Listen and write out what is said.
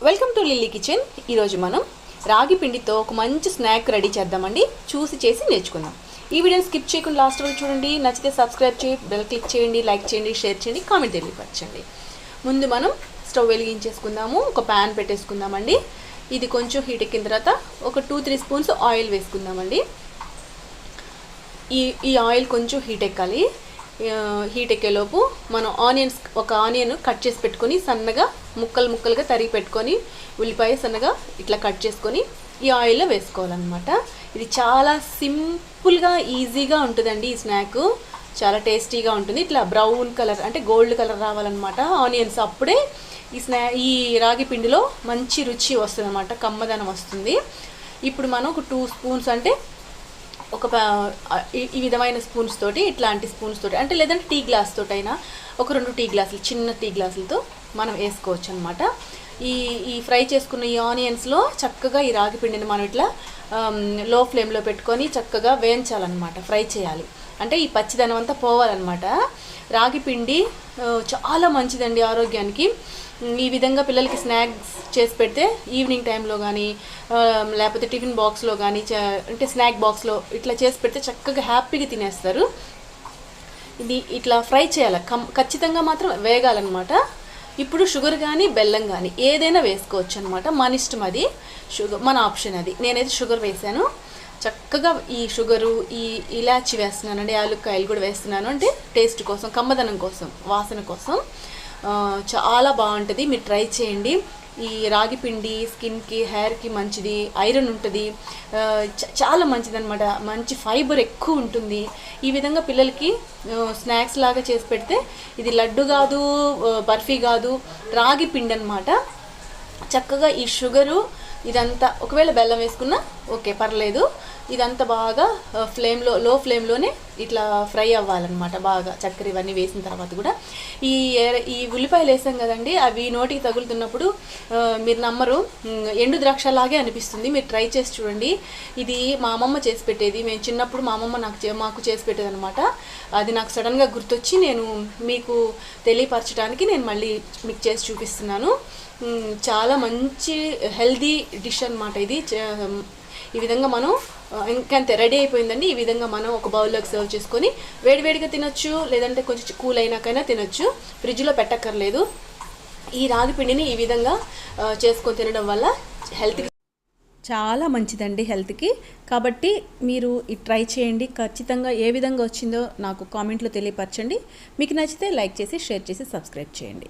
Welcome to lily kitchen. ఈరోజు మనం రాగి పిండితో ఒక మంచి స్నాక్ రెడీ చేద్దామండి. చూసి చేసి నేర్చుకుందాం. ఈ వీడియోని స్కిప్ చేయకుండా లాస్ట్ వరకు చూడండి. నచ్చితే సబ్స్క్రైబ్ చేయి, బెల్ క్లిక్ చేయండి, లైక్ చేయండి, షేర్ చేయండి, కామెంట్ తెలియపరచండి. ముందు మనం స్టవ్ వెలిగించేసుకుందాము. ఒక ప్యాన్ పెట్టేసుకుందామండి. ఇది కొంచెం హీట్ ఎక్కిన తర్వాత ఒక 2-3 స్పూన్స్ ఆయిల్ వేసుకుందామండి. ఈ ఆయిల్ కొంచెం హీట్ ఎక్కాలి. హీట్ ఎక్కేలోపు మనం ఒక ఆనియన్ కట్ చేసి పెట్టుకొని సన్నగా ముక్కలుగా తరిగి పెట్టుకొని, ఉల్లిపాయ సన్నగా ఇట్లా కట్ చేసుకొని ఈ ఆయిల్లో వేసుకోవాలన్నమాట. ఇది చాలా సింపుల్గా ఈజీగా ఉంటుందండి. ఈ స్నాక్ చాలా టేస్టీగా ఉంటుంది. ఇట్లా బ్రౌన్ కలర్ అంటే గోల్డ్ కలర్ రావాలన్నమాట ఆనియన్స్. అప్పుడే ఈ రాగి పిండిలో మంచి రుచి వస్తుంది అన్నమాట, కమ్మదనం వస్తుంది. ఇప్పుడు మనం ఒక 2 స్పూన్స్ అంటే ఈ విధమైన స్పూన్స్ తోటి, ఇట్లాంటి స్పూన్స్ తోటి అంటే లేదంటే టీ గ్లాస్ తోటైనా ఒక 2 టీ గ్లాసులు, చిన్న టీ గ్లాసులతో మనం వేసుకోవచ్చు అనమాట. ఈ ఫ్రై చేసుకున్న ఈ ఆనియన్స్లో చక్కగా ఈ రాగి పిండిని మనం ఇట్లా లో ఫ్లేమ్లో పెట్టుకొని చక్కగా వేయించాలన్నమాట, ఫ్రై చేయాలి. అంటే ఈ పచ్చిదనం అంతా పోవాలన్నమాట. రాగి పిండి చాలా మంచిదండి ఆరోగ్యానికి. ఈ విధంగా పిల్లలకి స్నాక్స్ చేసి పెడితే ఈవినింగ్ టైంలో కానీ లేకపోతే టిఫిన్ బాక్స్లో కానీ అంటే స్నాక్ బాక్స్లో ఇట్లా చేసి పెడితే చక్కగా హ్యాపీగా తినేస్తారు. ఇది ఇట్లా ఫ్రై చేయాలి, ఖచ్చితంగా మాత్రం వేగాలన్నమాట. ఇప్పుడు షుగర్ కానీ బెల్లం కానీ ఏదైనా వేసుకోవచ్చు అనమాట, మన ఇష్టం. అది షుగర్ మన ఆప్షన్. అది నేనైతే షుగర్ వేసాను. చక్కగా ఈ షుగరు, ఈ ఇలాచి వేస్తున్నాను అండి, యాలక్కాయలు కూడా వేస్తున్నాను. అంటే టేస్ట్ కోసం, కమ్మదనం కోసం, వాసన కోసం చాలా బాగుంటుంది. మీరు ట్రై చేయండి. ఈ రాగి పిండి స్కిన్కి, హెయిర్కి మంచిది, ఐరన్ ఉంటుంది, చాలా మంచిది అనమాట. మంచి ఫైబర్ ఎక్కువ ఉంటుంది. ఈ విధంగా పిల్లలకి స్నాక్స్ లాగా చేసి పెడితే ఇది లడ్డు కాదు, బర్ఫీ కాదు, రాగి పిండి అనమాట. చక్కగా ఈ షుగరు ఇదంతా, ఒకవేళ బెల్లం వేసుకున్నా ఓకే పర్లేదు. ఇదంతా బాగా లో ఫ్లేమ్లోనే ఇట్లా ఫ్రై అవ్వాలన్నమాట. బాగా చక్కెర ఇవన్నీ వేసిన తర్వాత కూడా ఈ ఉల్లిపాయలు వేసాం కదండి, అవి నోటికి తగులుతున్నప్పుడు మీరు నమ్మరు, ఎండు ద్రాక్షలాగే అనిపిస్తుంది. మీరు ట్రై చేసి చూడండి. ఇది మా అమ్మమ్మ చేసి పెట్టేది. మేము చిన్నప్పుడు మా అమ్మమ్మ మాకు చేసి పెట్టేది అనమాట. అది నాకు సడన్గా గుర్తొచ్చి నేను మీకు తెలియపరచడానికి నేను మళ్ళీ మీకు చేసి చూపిస్తున్నాను. చాలా మంచి హెల్దీ డిష్ అనమాట ఇది. ఈ విధంగా మనం ఇంకంతే రెడీ అయిపోయిందండి. ఈ విధంగా మనం ఒక బౌల్లోకి సర్వ్ చేసుకొని వేడివేడిగా తినొచ్చు, లేదంటే కొంచెం కూల్ అయినాకైనా తినొచ్చు, ఫ్రిడ్జ్లో పెట్టక్కర్లేదు. ఈ రాగి పిండిని ఈ విధంగా చేసుకొని తినడం వల్ల హెల్త్కి చాలా మంచిదండి, హెల్త్కి. కాబట్టి మీరు ఇది ట్రై చేయండి. ఖచ్చితంగా ఏ విధంగా వచ్చిందో నాకు కామెంట్లో తెలియపరచండి. మీకు నచ్చితే లైక్ చేసి, షేర్ చేసి, సబ్స్క్రైబ్ చేయండి.